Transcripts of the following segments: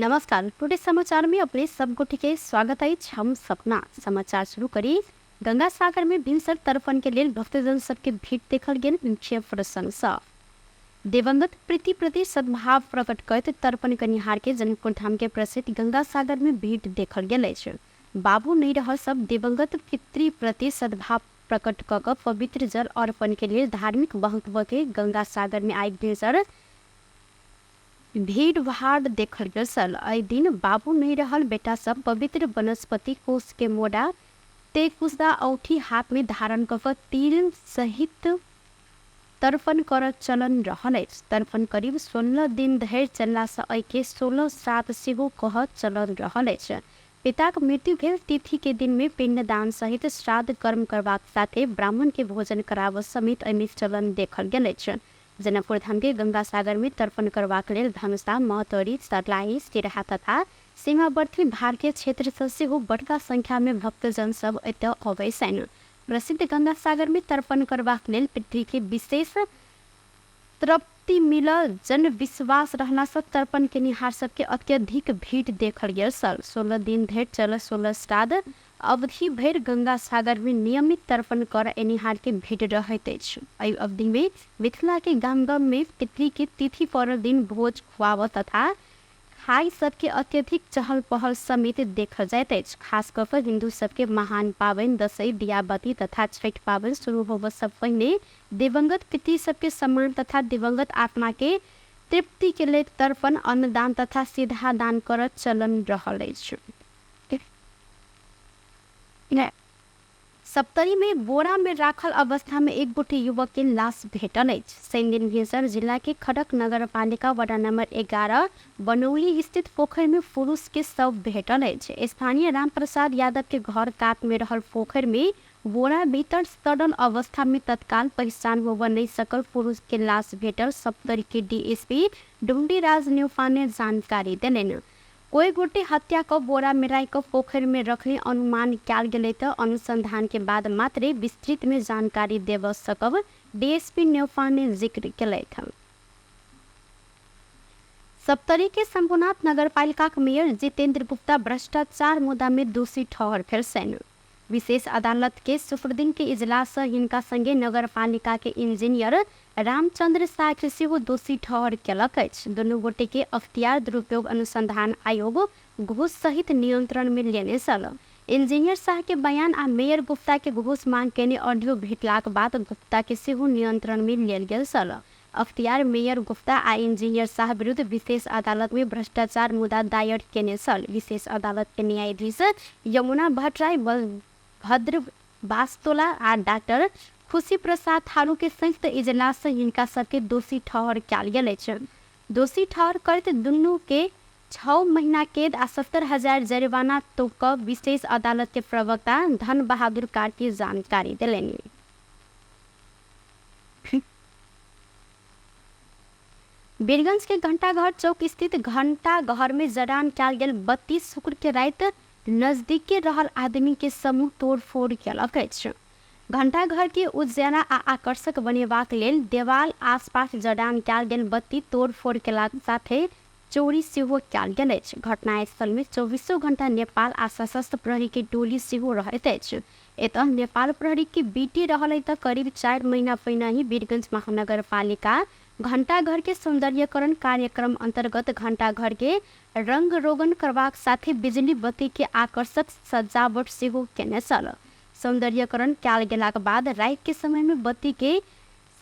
नमस्कार। टुडे समाचार में अपने सबको के स्वागत है। हम सपना समाचार शुरू करी। गंगा सागर में भिनसर तर्पण के लिए भक्तजन सबके भीड़ देखल गेल। मुख्य प्रशंसा दिवंगत प्रीति प्रति सद्भाव प्रकट करते तर्पण कनिहार के जनकपुर धाम के प्रसिद्ध गंगा सागर में भीड़ देखल गेल अछि। बाबू नहीं रह सब दिवंगत पितृ प्रति सद्भाव प्रकट क पवित्र जल अर्पण के लिए धार्मिक महत्व के गंगा सागर में आई भिनसर भीड़ भाड़ देखल गेल। एहि दिन बाबू नहीं रहल बेटा सब पवित्र वनस्पति कोष के मोड़ा ते कुसदा औठी हाथ में धारण क तिल सहित तर्पण कर चलन रहल अछि। तर्पण करीब 16 दिन धरि चलला से एहि के 16 श्राद्ध सेहो कह चलन रहल अछि। पिताक मृत्यु भेल तिथि के दिन में पिंडदान सहित श्राद्ध कर्म करबाक साथे ब्राह्मण के भोजन कराब समेत एहिमे चलन देखल गेल अछि। जनकपुर धाम के गंगा सागर में तर्पण करबाक लेल धनुषा महतौरी सर्लाही सिरहा तथा सीमावर्ती भारतीय क्षेत्र से सेहो बड़का संख्या में भक्तजन सब एतय अबै छनि। प्रसिद्ध गंगा सागर में तर्पण करबाक लेल पृथ्वी के विशेष तृप्ति मिलल जन विश्वास रहला से तर्पण के निहार सबके अत्यधिक भीड़ देखल गेल। 16 दिन धरि चल 16 श्राद्ध अवधि भर गंगा सागर में नियमित तर्पण कर एनिहार के भीड़ रहते। एहि अवधि में मिथिला के गाम गाम में पितृ के तिथि पर दिन भोज खुआब तथा खाई सबके अत्यधिक चहल पहल समेत देखल जाइत अछि। खास कर हिंदू सबके महान पावन दशई दियाबती तथा छठ पावन शुरू होब सब पहले दिवंगत पितृ सबके सम्मान तथा दिवंगत आत्मा के तृप्ति के लिए तर्पण अन्नदान तथा सीधा दान कर चलन रहल अछि। सप्तरी में बोरा में राखल अवस्था में एक गोटे युवक के लाश भेटल अछि। शनि दिन भिनसर जिला के खड़क नगर पालिका वार्ड नंबर 11 बनौली स्थित पोखर में पुरुष के शव भेटल अछि। स्थानीय राम प्रसाद यादव के घर कात में रहल पोखर में बोरा भीतर सड़ल अवस्था में तत्काल पहचान होब नहीं सकल पुरुष के लाश भेटल सप्तरी के डीएसपी डुमडीराज न्यूफा ने जानकारी देलनि। कोई गोटे हत्या को बोरा मिलाई को पोखर में रखने अनुमान कल गए तो अनुसंधान के बाद मात्र विस्तृत में जानकारी देव सकब डीएसपी न्यूफा ने जिक्र किया। सप्तरी के शंभुनाथ नगर पालिका के मेयर जितेंद्र गुप्ता भ्रष्टाचार मुद्दा में दोषी ठहर फेर सेन। विशेष अदालत के सुप्रीम के इजलास हिनका संगे नगर पालिका के इंजीनियर रामचंद्र साख सेहो दोषी ठहर केलक अछि। दुनू गोटे के अख्तियार दुरुपयोग अनुसंधान आयोग घूस सहित नियंत्रण में लेने छल। इंजीनियर शाह के बयान आ मेयर गुप्ता के घूस मांग केने ऑडियो भेटलाक बाद गुप्ता के सेहो नियंत्रण में लेल गेल छल। अख्तियार मेयर गुप्ता आ इंजीनियर शाह विरुद्ध विशेष अदालत में भ्रष्टाचार मुद्दा दायर केने छल। विशेष अदालत के न्यायाधीश यमुना भट्टराय भद्र बास्तोला आ डॉक्टर खुशी प्रसाद थारू के संयुक्त इजलास से हिनका सबके दोषी ठहर कयल गेल अछि। दोषी ठहर करते दुनू के 6 महीना कैद आ 70,000 जरिमाना तोक विशेष अदालत के प्रवक्ता धन बहादुर कार्की जानकारी दिलनि। बीरगंज के घंटाघर चौक स्थित घंटाघर में जड़ान कयल गेल 32 शुक्र के रात नजदीके रहल आदमी के समूह तोड़फोड़ कयलक अछि। घंटाघर के उज्जैना आ आकर्षक बनेबाक लेल देवाल आसपास जड़ान कयल गेल बत्ती तोड़फोड़ केलाक साथे चोरी सेहो कयल गेल अछि। घटनास्थल में 24 घंटा नेपाल आ सशस्त्र प्रहरी के टोली सेहो रहैत अछि। एतऽ नेपाल प्रहरी के बीटी रहल तऽ करीब 4 महीना पहिने ही बीरगंज महानगर पालिका घंटाघर के सौंदर्यकरण कार्यक्रम अंतर्गत घंटाघर के रंग रोगन करबाक साथे बिजली बत्ती के आकर्षक सजावट सेहो केने छल। सौंदर्यकरण कयल गेलाक बाद रात के समय में बत्ती के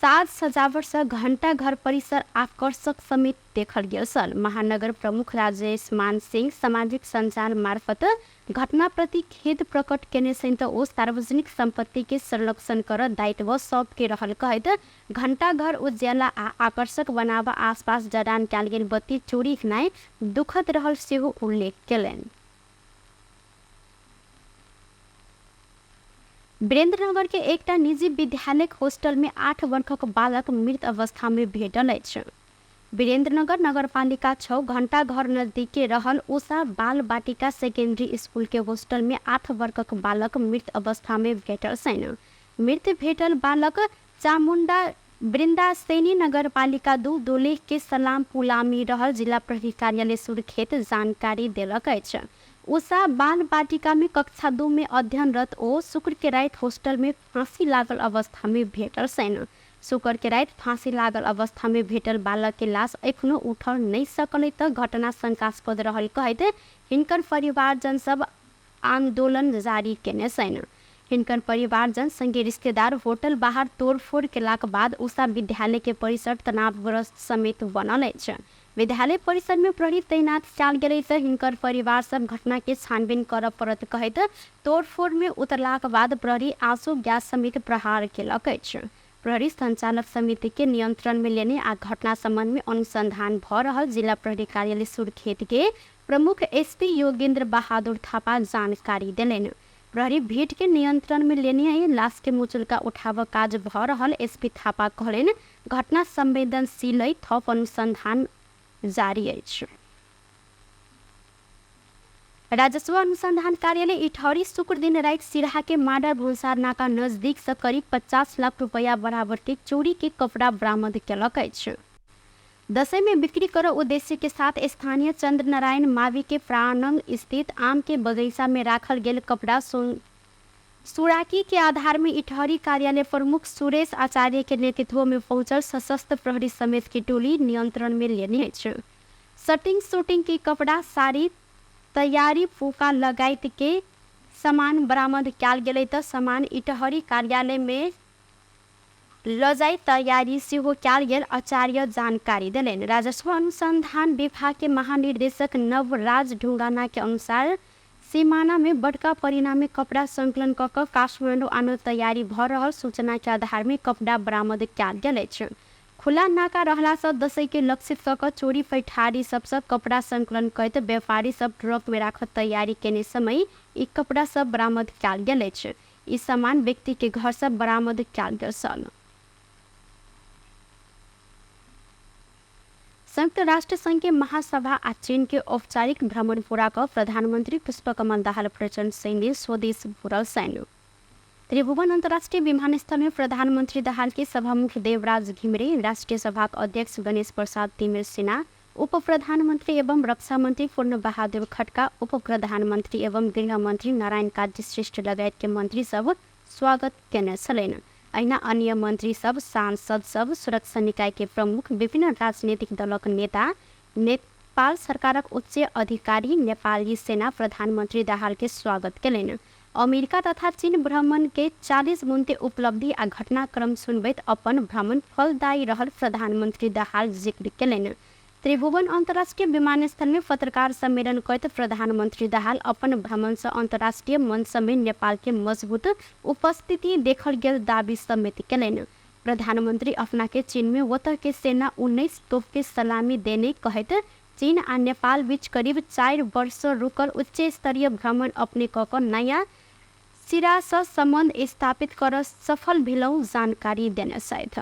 साज सजावट से घंटाघर परिसर आकर्षक समेत देखल गेल छल। महानगर प्रमुख राजेश मान सिंह सामाजिक संजाल मार्फत घटना प्रति खेद प्रकट केने छन् तऽ ओ सार्वजनिक संपत्ति के संरक्षण कर दायित्व सौंप के रहल कहैत घंटाघर उज्जैला आ आकर्षक बनावा आसपास जड़ान कयल गेल बत्ती चोरी होनाइ दुखद रहल सेहो उल्लेख केलनि। वीरेंद्रनगर के एकटा निजी विद्यालय हॉस्टल में 8 वर्षक बालक मृत अवस्था में भेटल अछि। वीरेंद्रनगर नगर पालिका 6 घंटाघर नजदीके रहल उषा बाल बाटिका सेकेंडरी स्कूल के हॉस्टल में 8 वर्षक बालक मृत अवस्था में भेटल छन्। मृत भेटल बालक चामुंडा वृन्दासेनी नगरपालिका 2 दोलेख के सलाम पुलामी रहल जिला प्रहरी कार्यालय सुर्खेत जानकारी देलक अछि। उषा बाल बाटिका में कक्षा 2 में अध्ययनरत ओ शुक्र के रात हॉस्टल में फांसी लागल अवस्था में भेटल छैन। शुक्र के रात फांसी लागल अवस्था में भेटल बालक के लाश एखनो उठल नहीं सकल त घटना शंकास्पद रहल कहते हिनकर परिवारजन सब आंदोलन जारी केने छैन। हिनकर परिवारजन संगे रिश्तेदार होटल बाहर तोड़फोड़ केलाक बाद उषा विद्यालय के परिसर तनावग्रस्त समेत बनल अछि। विद्यालय परिसर में प्रहरी तैनात कयल गेलै त हिनकर परिवार सब घटना के छानबीन करऽ पड़त कहैत तोड़फोड़ में उतरलाक बाद प्रहरी आंसू गैस समेत प्रहार केलक अछि। प्रहरी संचालक समिति के नियंत्रण में लेने आ घटना संबंध में अनुसंधान भ रहल जिला प्रहरी कार्यालय सुर्खेत के प्रमुख एसपी योगेंद्र बहादुर थापा जानकारी देलनि। प्रहरी भीड़ के नियंत्रण में लेने लाश के मुचुल्का उठाव काज भ रहल एसपी थापा कहलनि घटना संवेदनशील थप अनुसंधान जारी अछि। राजस्व अनुसंधान कार्यालय इटहरी शुक्र दिन रात सिराहा के माडर भुलसार नाका नजदीक से करीब 50 लाख रुपया बराबर के चोरी के कपड़ा बरामद केलक अछि। दशे में बिक्री कर उद्देश्य के साथ स्थानीय चंद्र नारायण मावी के प्राणंग स्थित आम के बगीचा में राखल गेल कपड़ा सुराकी के आधार में इटहरी कार्यालय प्रमुख सुरेश आचार्य के नेतृत्व में पहुंचल सशस्त्र प्रहरी समेत की टोली नियंत्रण में लेने अछि। शटिंग शूटिंग के कपड़ा साड़ी तैयारी फूका लगाइत के सामान बरामद कयल गेलै त सामान इटहरी कार्यालय में लजाई तैयारी सेहो कयल गेल आचार्य जानकारी देलनि। राजस्व अनुसंधान विभाग के महानिर्देशक नवराज ढुंगाना के अनुसार सीमाना में बड़का परिणाम में कपड़ा संकलन क काठमांडू आनो तैयारी भ रहल सूचना के आधार में कपड़ा बरामद कयल गेल अछि। खुला नाका रहला से दशई के लक्षित क चोरी पैठारी सबसे कपड़ा संकलन करते व्यापारी सब ट्रक में राखत तैयारी केने समय ई कपड़ा सब बरामद कयल गेल अछि। ई सामान व्यक्ति के घर से बरामद कयल गेल छल। संयुक्त राष्ट्र संघ के महासभा आ चीन के औपचारिक भ्रमण पूरा कर प्रधानमंत्री पुष्पकमल दाहाल प्रचंड सैन्य स्वदेश घुरल सैन्य। त्रिभुवन अंतर्राष्ट्रीय विमानस्थल में प्रधानमंत्री दाहाल के सभामुख देवराज घिमिरे, राष्ट्रीय सभा अध्यक्ष गणेश प्रसाद तिमिर सिन्हा, उप प्रधानमंत्री एवं रक्षा मंत्री पूर्ण बहादुर खटका, उप प्रधानमंत्री एवं गृह मंत्री नारायण काजी श्रेष्ठ लगायत के मंत्री सब स्वागत केने छलनि। अहिना अन्य मंत्री सब, सांसद सब, सुरक्षा निकाय के प्रमुख, विभिन्न राजनीतिक दलक नेता, नेपाल सरकारक उच्च अधिकारी, नेपाली सेना प्रधानमंत्री दाहाल के स्वागत केलनि। अमेरिका तथा चीन भ्रमण के 40 बुनते उपलब्धि आ घटनाक्रम सुनबैत अपन भ्रमण फलदायी रहल प्रधानमंत्री दाहाल जिक्र केलनि। त्रिभुवन अंतर्राष्ट्रीय विमानस्थल में पत्रकार सम्मेलन करते प्रधानमंत्री दाहाल अपन भ्रमण से अंतर्राष्ट्रीय मंच में नेपाल के मजबूत उपस्थिति देखल गेल दावी समेत केलनि। प्रधानमंत्री अपना के चीन में वतः के सेना 19 तोप के सलामी देने कहते चीन आ नेपाल बीच करीब 4 वर्ष रुकल उच्च स्तरीय भ्रमण अपने कक नया सिरा से संबंध स्थापित कर सफल भेलौ जानकारी देने साथ।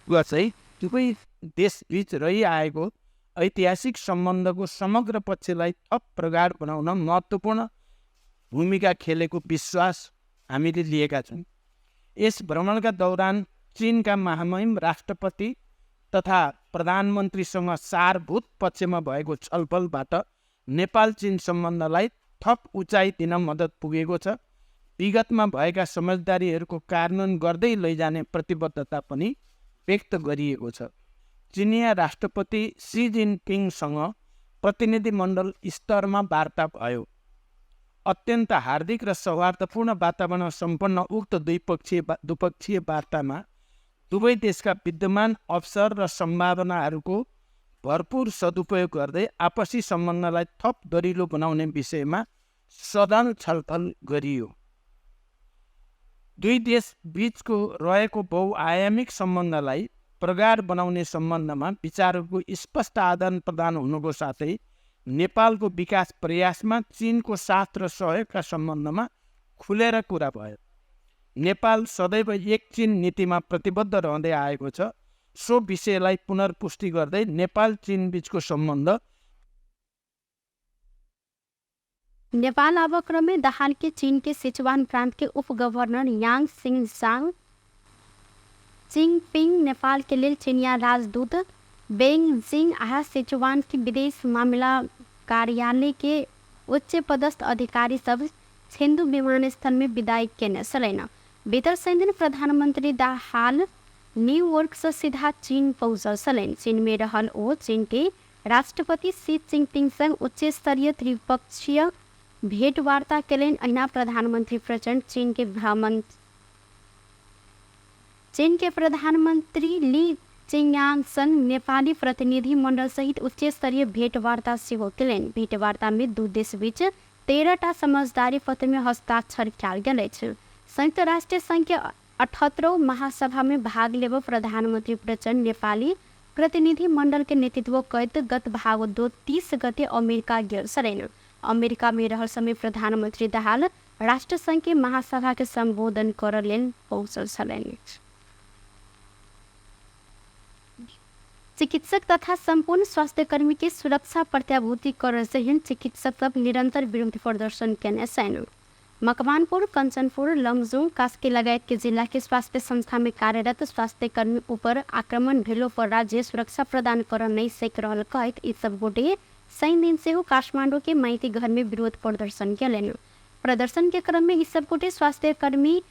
दुवै देशबीच रहिआएको ऐतिहासिक सम्बन्धको समग्र पक्षलाई थप प्रगाढ बनाउन महत्त्वपूर्ण भूमिका खेलेको विश्वास हामीले लिएका छौँ। यस भ्रमणका दौरान चीनका महामहिम राष्ट्रपति तथा प्रधानमन्त्रीसँग सारभूत पक्षमा भएको छलफलबाट नेपाल चीन सम्बन्धलाई थप उचाइ दिन मद्दत पुगेको छ। विगतमा भएका समझदारीहरूको कार्यान्वयन गर्दै लैजाने प्रतिबद्धता पनि व्यक्त गरिएको छ। चिनिया राष्ट्रपति सी जिनपिङसँग प्रतिनिधिमण्डल स्तरमा वार्ता भयो। अत्यन्त हार्दिक र सौहार्दपूर्ण वातावरण सम्पन्न उक्त द्विपक्षीय वार्तामा दुवै देशका विद्यमान अवसर र सम्भावनाहरूको भरपूर सदुपयोग गर्दै आपसी सम्बन्धलाई थप दरिलो बनाउने विषयमा सदन छलफल गरियो। दुई देश बीचको रहेको बहुआयामिक सम्बन्धलाई प्रगाढ बनाउने सम्बन्धमा विचारहरूको स्पष्ट आदान प्रदान हुनुको साथै नेपालको विकास प्रयासमा चीनको साथ र सहयोगका सम्बन्धमा खुलेर कुरा भयो। नेपाल सदैव एक चीन नीतिमा प्रतिबद्ध रहँदै आएको छ। सो विषयलाई पुनर्पुष्टि गर्दै नेपाल चीन बीचको सम्बन्ध नेपाल आब क्रम में दाहाल के चीन के सिचुआन प्रांत के उप गवर्नर यांग सिंगसांग चिङपिङ नेपाल के लिए चीनिया राजदूत बेइजिङ आ सिचुआन की विदेश मामला कार्यालय के उच्च पदस्थ अधिकारी सब छेन्दु विमानस्थल में विदाई केने सलैन। भीतर सैंदिन प्रधानमंत्री दाहाल न्यूयॉर्क से सीधा चीन पहुंचल सलैन। चीन में रहल ओ चीन के राष्ट्रपति शी जिनपिंग संग उच्च स्तरीय त्रिपक्षीय भेंटवार्ता केलन। अहिना प्रधानमंत्री प्रचंड चीन के प्रधानमंत्री ली चिङयाङ संग नेपाली प्रतिनिधि मंडल सहित उच्च स्तरीय भेंटवार्ता सेहो केलन। भेंटवार्ता में दू देश बीच 13टा समझदारी पत्र में हस्ताक्षर कयल गेल अछि। संयुक्त राष्ट्र संघ के 78वां महासभा में भाग लेब प्रधानमंत्री प्रचंड नेपाली प्रतिनिधि मंडल के नेतृत्व करत गत भागो 30 गते अमेरिका गेल सलैन। अमेरिका में रहल समय प्रधानमंत्री दाहाल राष्ट्र संघ के महासभा के संबोधन कर लेल पहुंचल सलैन। चिकित्सक तथा संपूर्ण स्वास्थ्यकर्मी के सुरक्षा प्रत्याभूति कर सहित चिकित्सक सब निरंतर विरोध प्रदर्शन केने छन्। मकवानपुर, कञ्चनपुर, लमजुङ, कास्की लगायत के जिला के स्वास्थ्य संस्था में कार्यरत स्वास्थ्यकर्मी ऊपर आक्रमण भेलो पर राज्य सुरक्षा प्रदान कर नहीं सक रहल कहत ई सब गोटे सही दिन से काठमांडू के माइती घर में विरोध प्रदर्शन केलन। प्रदर्शन के क्रम में ई सब गोटे स्वास्थ्यकर्मी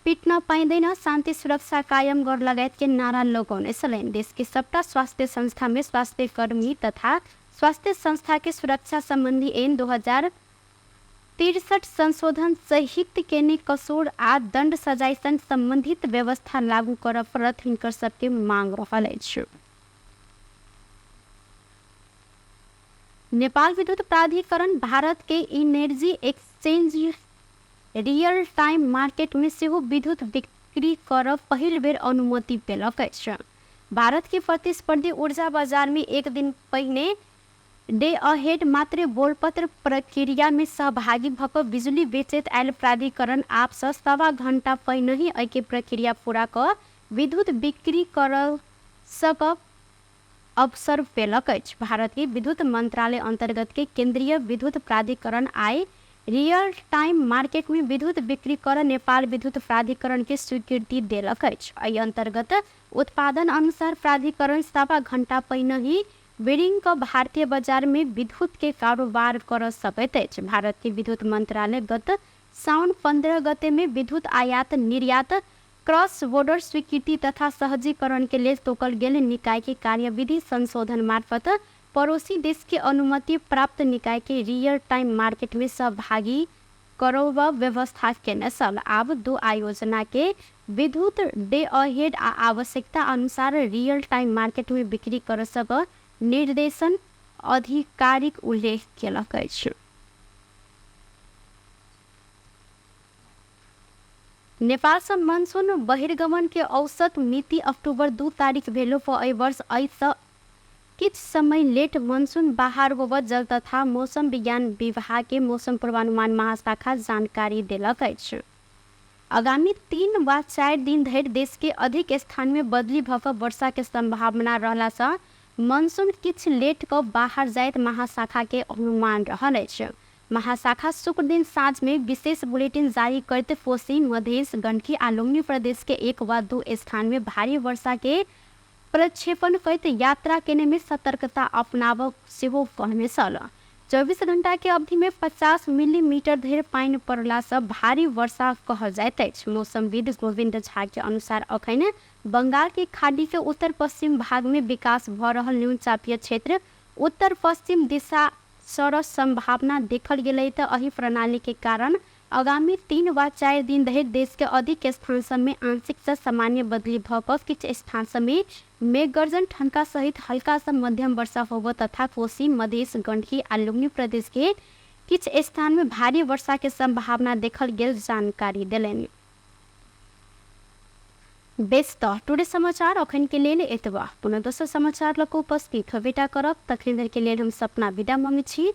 पिट्न पाइँदैन, शान्ति सुरक्षा कायम गर लगायत के नारा लगाउने छलैन। देश के सबटा स्वास्थ्य संस्था में स्वास्थ्यकर्मी तथा स्वास्थ्य संस्था के सुरक्षा संबंधी ऐन 2063 संशोधन सहित केने कसूर आ दंड सजाय संग संबंधित व्यवस्था लागू कर पड़त हिनकर सबके मांग रहल अछि। नेपाल विद्युत प्राधिकरण भारत के energy exchange real time market में सेहो विद्युत बिक्री कर पहिल बेर अनुमति पेलक अछि। भारत के प्रतिस्पर्धी ऊर्जा बाजार में एक दिन पहिने डे अहेड मात्र बोलपत्र प्रक्रिया में सहभागी भक बिजुली बेचैत आयल प्राधिकरण आप सवा घंटा पहिने ही एके प्रक्रिया पूरा क विद्युत बिक्री कर सक अवसर पेलक अछि। भारत के विद्युत मंत्रालय अंतर्गत के केंद्रीय विद्युत प्राधिकरण आय रियल टाइम मार्केट में विद्युत बिक्री कर नेपाल विद्युत प्राधिकरण के स्वीकृति देलक अछि। एहि अंतर्गत उत्पादन अनुसार प्राधिकरण सवा घंटा पहिने ही बिडिंग का भारतीय बाजार में विद्युत के कारोबार कर सकैत अछि। भारत के विद्युत मंत्रालय गत साउन 15 गते में विद्युत आयात निर्यात क्रॉस बॉर्डर स्वीकृति तथा सहजीकरण के लिए तोकल गेल निकाय के कार्यविधि संशोधन मार्फत पड़ोसी देश के अनुमति प्राप्त निकाय के रियल टाइम मार्केट में सहभागी करब व्यवस्था केने सल। आब दो आयोजना के विद्युत डे अहेड आ आवश्यकता अनुसार रियल टाइम मार्केट में बिक्री कर सक निर्देशन आधिकारिक उल्लेख केलक अछि। नेपाल से मानसून बहिर्गमन के औसत मिति अक्टूबर 2 तारीख भेलो पर एहि वर्ष ऐसा किछ समय लेट मानसून बाहर होब जल तथा मौसम विज्ञान विभाग के मौसम पूर्वानुमान महाशाखा जानकारी देलक अछि। आगामी 3 वा 4 दिन धरि देश के अधिक स्थान में बदली भऽ कऽ वर्षा के संभावना रहला सँ मानसून किछ लेट क बाहर जाइत महाशाखा के अनुमान रहल अछि। महाशाखा शुक्र दिन साँझ में विशेष बुलेटिन जारी करते कोशी, मधेश, गंडकी आ लुम्बिनी प्रदेश के 1 वा 2 स्थान में भारी वर्षा के प्रक्षेपण करत यात्रा केने में सतर्कता अपनाब सेहो कहने छल। 24 घंटा के अवधि में 50 मिलीमीटर धरि पानि पड़ला से भारी वर्षा कहल जाइत अछि। मौसमविद गोविंद झा के अनुसार अखन बंगाल के खाड़ी के उत्तर पश्चिम भाग में विकास भ रहल न्यून चापीय क्षेत्र उत्तर पश्चिम दिशा सरस संभावना देखल गेलै त एहि प्रणाली के कारण आगामी 3 वा 4 दिन धरि देश के अधिक स्थान सब में आंशिक से सामान्य बदली भऽ कऽ किछ स्थान सब में मेघ गर्जन ठनका सहित हल्का से मध्यम वर्षा होब तथा कोशी, मधेश, गंडकी आ लुम्बिनी प्रदेश के किछ स्थान में भारी वर्षा के संभावना देखल गेल जानकारी देलनि। बेस्ट टुडे समाचार अखन के लेल एतबा। पुनः दोसर समाचार लऽ कऽ उपस्थित हेबेटा करब। तखन धरि के लेल हम सपना विदा मांगै छी।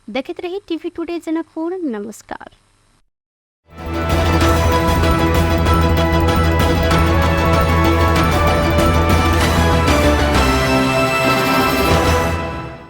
देखैत रही टीवी टुडे जनकपुर। नमस्कार।